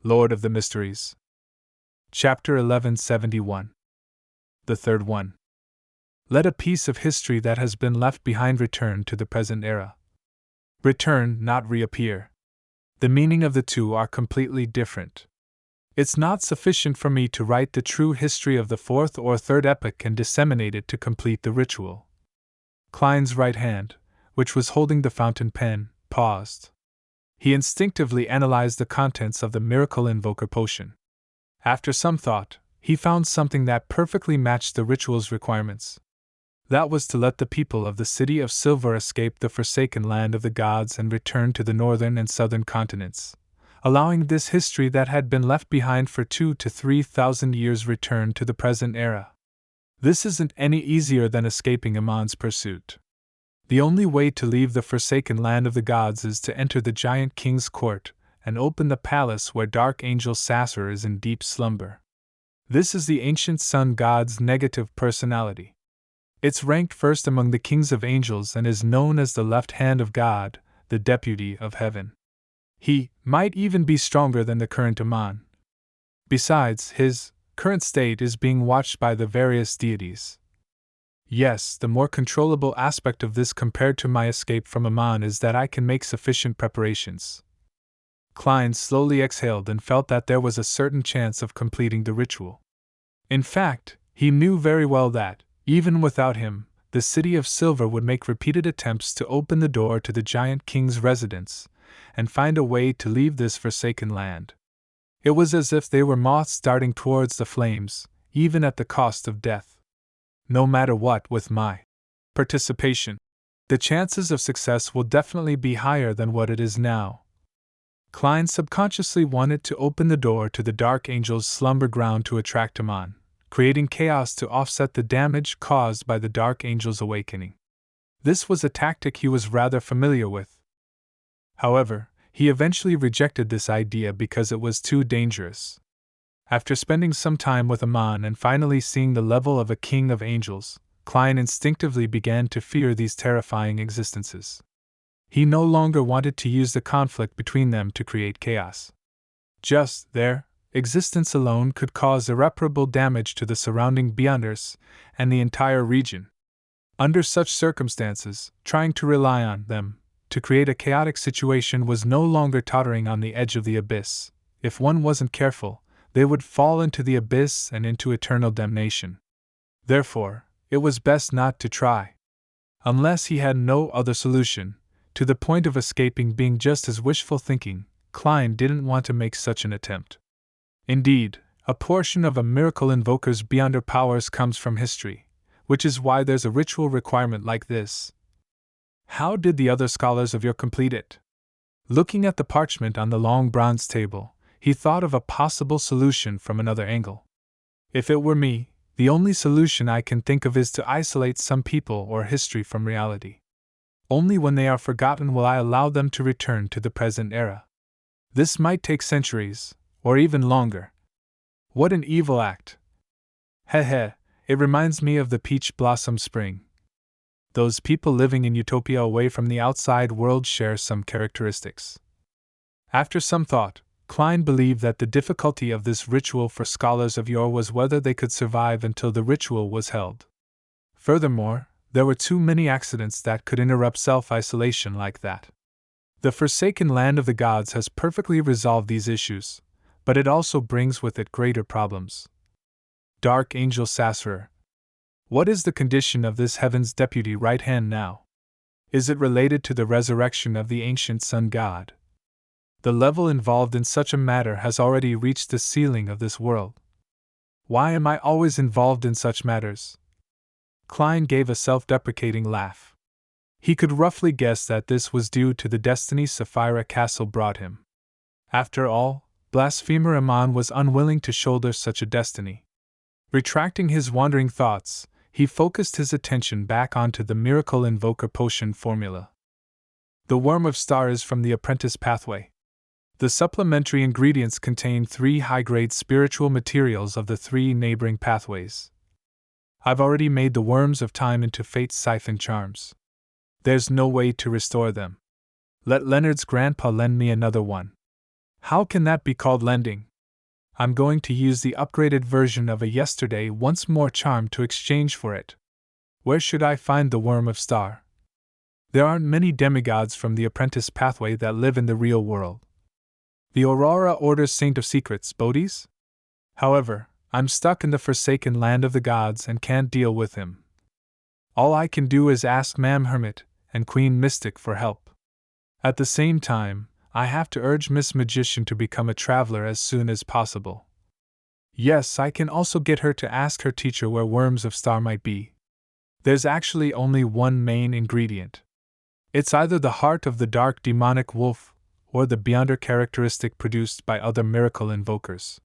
Lord of the Mysteries. Chapter 1171. The third one. Let a piece of history that has been left behind return to the present era. Return, not reappear. The meaning of the two are completely different. It's not sufficient for me to write the true history of the fourth or third epoch and disseminate it to complete the ritual. Klein's right hand, which was holding the fountain pen, paused. He instinctively analyzed the contents of the miracle invoker potion. After some thought, he found something that perfectly matched the ritual's requirements. That was to let the people of the City of Silver escape the forsaken land of the gods and return to the northern and southern continents, allowing this history that had been left behind for 2,000 to 3,000 years return to the present era. This isn't any easier than escaping Amon's pursuit. The only way to leave the forsaken land of the gods is to enter the giant king's court and open the palace where Dark Angel Sasser is in deep slumber. This is the ancient sun god's negative personality. It's ranked first among the kings of angels and is known as the left hand of God, the deputy of heaven. He might even be stronger than the current Amon. Besides, his current state is being watched by the various deities. Yes, the more controllable aspect of this compared to my escape from Amon is that I can make sufficient preparations. Klein slowly exhaled and felt that there was a certain chance of completing the ritual. In fact, he knew very well that, even without him, the City of Silver would make repeated attempts to open the door to the giant king's residence and find a way to leave this forsaken land. It was as if they were moths darting towards the flames, even at the cost of death. No matter what, with my participation, the chances of success will definitely be higher than what it is now. Klein subconsciously wanted to open the door to the Dark Angel's slumber ground to attract Amon, creating chaos to offset the damage caused by the Dark Angel's awakening. This was a tactic he was rather familiar with. However, he eventually rejected this idea because it was too dangerous. After spending some time with Amon and finally seeing the level of a king of angels, Klein instinctively began to fear these terrifying existences. He no longer wanted to use the conflict between them to create chaos. Just their existence alone could cause irreparable damage to the surrounding Beyonders and the entire region. Under such circumstances, trying to rely on them to create a chaotic situation was no longer tottering on the edge of the abyss. If one wasn't careful, they would fall into the abyss and into eternal damnation. Therefore, it was best not to try. Unless he had no other solution, to the point of escaping being just as wishful thinking, Klein didn't want to make such an attempt. Indeed, a portion of a miracle invoker's Beyonder powers comes from history, which is why there's a ritual requirement like this. How did the other scholars of your complete it? Looking at the parchment on the long bronze table, he thought of a possible solution from another angle. If it were me, the only solution I can think of is to isolate some people or history from reality. Only when they are forgotten will I allow them to return to the present era. This might take centuries, or even longer. What an evil act! It reminds me of the peach blossom spring. Those people living in utopia away from the outside world share some characteristics. After some thought, Klein believed that the difficulty of this ritual for scholars of yore was whether they could survive until the ritual was held. Furthermore, there were too many accidents that could interrupt self-isolation like that. The forsaken land of the gods has perfectly resolved these issues, but it also brings with it greater problems. Dark Angel Sasser. What is the condition of this heaven's deputy right hand now? Is it related to the resurrection of the ancient sun god? The level involved in such a matter has already reached the ceiling of this world. Why am I always involved in such matters? Klein gave a self-deprecating laugh. He could roughly guess that this was due to the destiny Sapphira Castle brought him. After all, blasphemer Amon was unwilling to shoulder such a destiny. Retracting his wandering thoughts, he focused his attention back onto the miracle invoker potion formula. The worm of stars from the apprentice pathway. The supplementary ingredients contain 3 high-grade spiritual materials of the 3 neighboring pathways. I've already made the worms of time into fate's siphon charms. There's no way to restore them. Let Leonard's grandpa lend me another one. How can that be called lending? I'm going to use the upgraded version of a yesterday once more charm to exchange for it. Where should I find the Worm of Star? There aren't many demigods from the apprentice pathway that live in the real world. The Aurora orders Saint of Secrets, Bodhi's? However, I'm stuck in the forsaken land of the gods and can't deal with him. All I can do is ask Ma'am Hermit and Queen Mystic for help. At the same time, I have to urge Miss Magician to become a traveler as soon as possible. Yes, I can also get her to ask her teacher where Worms of Star might be. There's actually only one main ingredient. It's either the heart of the dark demonic wolf or the Beyonder characteristic produced by other miracle invokers.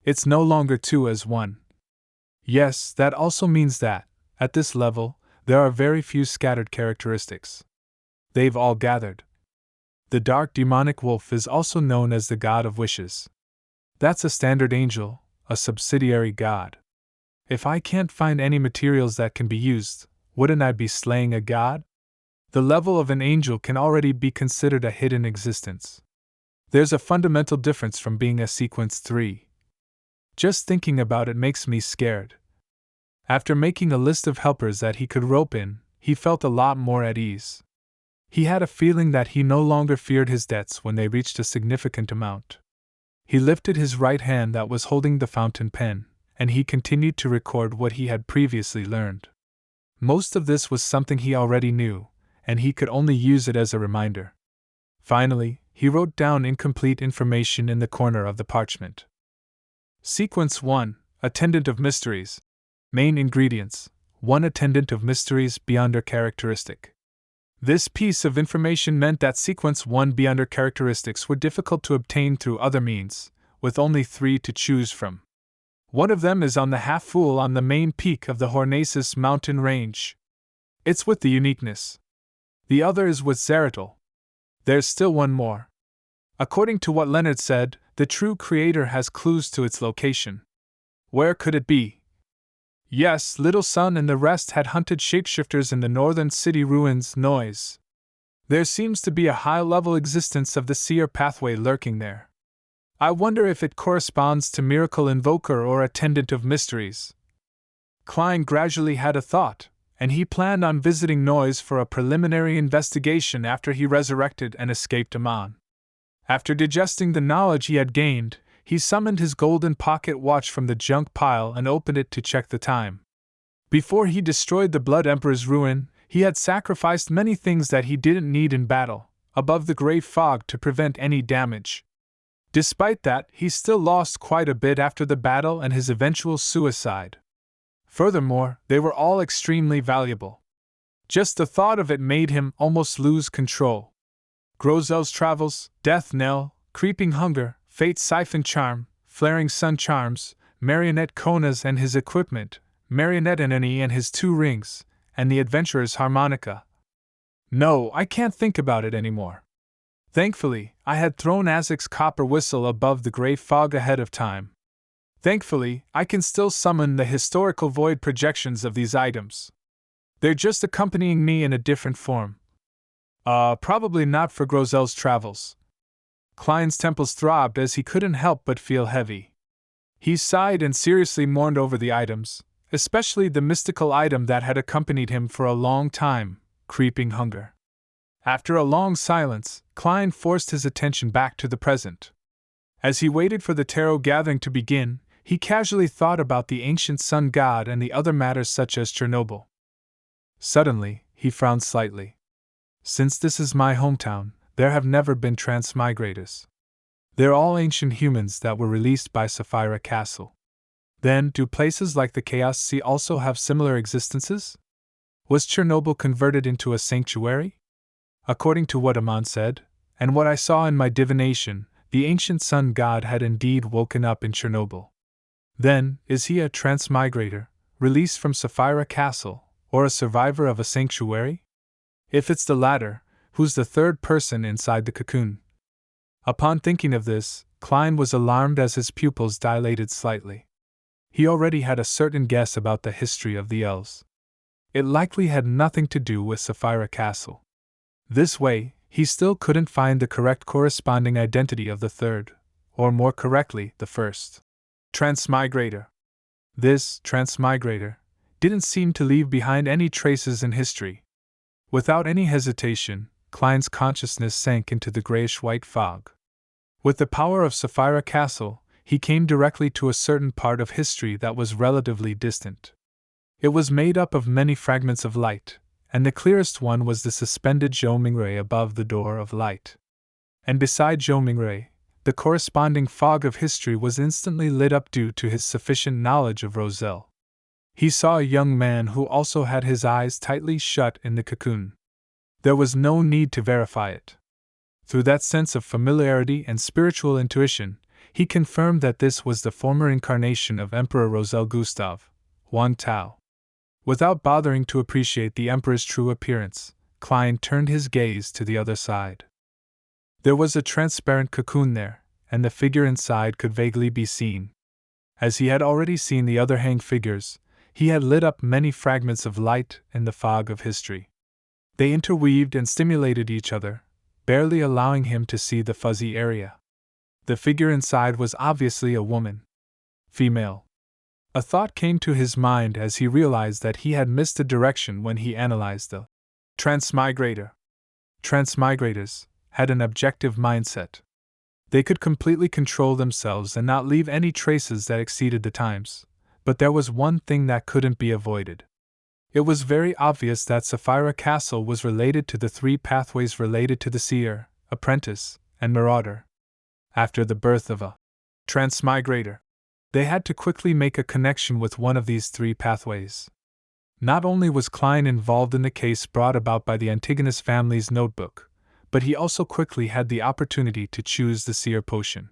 It's no longer two as one. Yes, that also means that, at this level, there are very few scattered characteristics. They've all gathered. The dark demonic wolf is also known as the god of wishes. That's a standard angel, a subsidiary god. If I can't find any materials that can be used, wouldn't I be slaying a god? The level of an angel can already be considered a hidden existence. There's a fundamental difference from being a sequence 3. Just thinking about it makes me scared. After making a list of helpers that he could rope in, he felt a lot more at ease. He had a feeling that he no longer feared his debts when they reached a significant amount. He lifted his right hand that was holding the fountain pen, and he continued to record what he had previously learned. Most of this was something he already knew, and he could only use it as a reminder. Finally, he wrote down incomplete information in the corner of the parchment. Sequence 1, Attendant of Mysteries. Main ingredients, 1 Attendant of Mysteries Beyonder characteristic. This piece of information meant that Sequence 1 Beyonder characteristics were difficult to obtain through other means, with only 3 to choose from. One of them is on the half-fool on the main peak of the Hornaces mountain range. It's with the uniqueness. The other is with Zeratul. There's still one more. According to what Leonard said, the true creator has clues to its location. Where could it be? Yes, Little Sun and the rest had hunted shapeshifters in the northern city ruins Noise. There seems to be a high-level existence of the seer pathway lurking there. I wonder if it corresponds to Miracle Invoker or Attendant of Mysteries. Klein gradually had a thought, and he planned on visiting Noise for a preliminary investigation after he resurrected and escaped Amon. After digesting the knowledge he had gained, he summoned his golden pocket watch from the junk pile and opened it to check the time. Before he destroyed the Blood Emperor's ruin, he had sacrificed many things that he didn't need in battle, above the gray fog to prevent any damage. Despite that, he still lost quite a bit after the battle and his eventual suicide. Furthermore, they were all extremely valuable. Just the thought of it made him almost lose control. Grozel's Travels, Death Knell, Creeping Hunger, Fate's Siphon Charm, Flaring Sun Charms, Marionette Konas and his equipment, Marionette Enemy and his 2 rings, and the Adventurer's Harmonica. No, I can't think about it anymore. Thankfully, I had thrown Azek's copper whistle above the gray fog ahead of time. Thankfully, I can still summon the historical void projections of these items. They're just accompanying me in a different form. Probably not for Grozel's Travels. Klein's temples throbbed as he couldn't help but feel heavy. He sighed and seriously mourned over the items, especially the mystical item that had accompanied him for a long time, Creeping Hunger. After a long silence, Klein forced his attention back to the present. As he waited for the tarot gathering to begin, he casually thought about the ancient sun god and the other matters such as Chernobyl. Suddenly, he frowned slightly. Since this is my hometown, there have never been transmigrators. They're all ancient humans that were released by Sapphira Castle. Then, do places like the Chaos Sea also have similar existences? Was Chernobyl converted into a sanctuary? According to what Amon said, and what I saw in my divination, the ancient sun god had indeed woken up in Chernobyl. Then, is he a transmigrator, released from Sapphira Castle, or a survivor of a sanctuary? If it's the latter, who's the third person inside the cocoon? Upon thinking of this, Klein was alarmed as his pupils dilated slightly. He already had a certain guess about the history of the elves. It likely had nothing to do with Sapphira Castle. This way, he still couldn't find the correct corresponding identity of the third, or more correctly, the first transmigrator. This transmigrator didn't seem to leave behind any traces in history. Without any hesitation, Klein's consciousness sank into the grayish-white fog. With the power of Sapphira Castle, he came directly to a certain part of history that was relatively distant. It was made up of many fragments of light, and the clearest one was the suspended Zhou Mingray above the door of light. And beside Zhou Mingray, the corresponding fog of history was instantly lit up due to his sufficient knowledge of Roselle. He saw a young man who also had his eyes tightly shut in the cocoon. There was no need to verify it. Through that sense of familiarity and spiritual intuition, he confirmed that this was the former incarnation of Emperor Roselle Gustav, Yuan Tao. Without bothering to appreciate the Emperor's true appearance, Klein turned his gaze to the other side. There was a transparent cocoon there, and the figure inside could vaguely be seen. As he had already seen the other hang figures, he had lit up many fragments of light in the fog of history. They interweaved and stimulated each other, barely allowing him to see the fuzzy area. The figure inside was obviously a woman. Female. A thought came to his mind as he realized that he had missed a direction when he analyzed the transmigrator. Transmigrators had an objective mindset. They could completely control themselves and not leave any traces that exceeded the times, but there was one thing that couldn't be avoided. It was very obvious that Sapphira Castle was related to the three pathways related to the seer, apprentice, and marauder. After the birth of a transmigrator, they had to quickly make a connection with one of these three pathways. Not only was Klein involved in the case brought about by the Antigonus family's notebook, but he also quickly had the opportunity to choose the seer potion.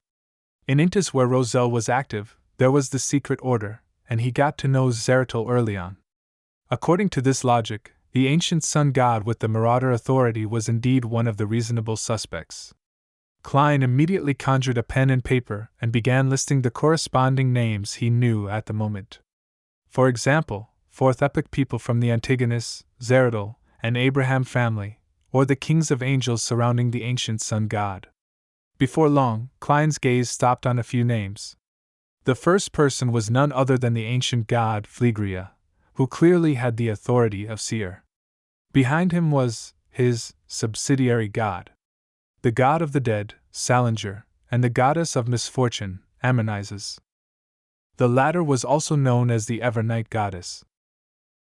In Intis, where Roselle was active, there was the secret order, and he got to know Zeratul early on. According to this logic, the ancient sun god with the marauder authority was indeed one of the reasonable suspects. Klein immediately conjured a pen and paper and began listing the corresponding names he knew at the moment. For example, fourth epoch people from the Antigonus, Zeratul, and Abraham family, or the kings of angels surrounding the ancient sun god. Before long, Klein's gaze stopped on a few names. The first person was none other than the ancient god Phlegria, who clearly had the authority of seer. Behind him was his subsidiary god, the god of the dead, Salinger, and the goddess of misfortune, Ammonizes. The latter was also known as the Ever-Night goddess.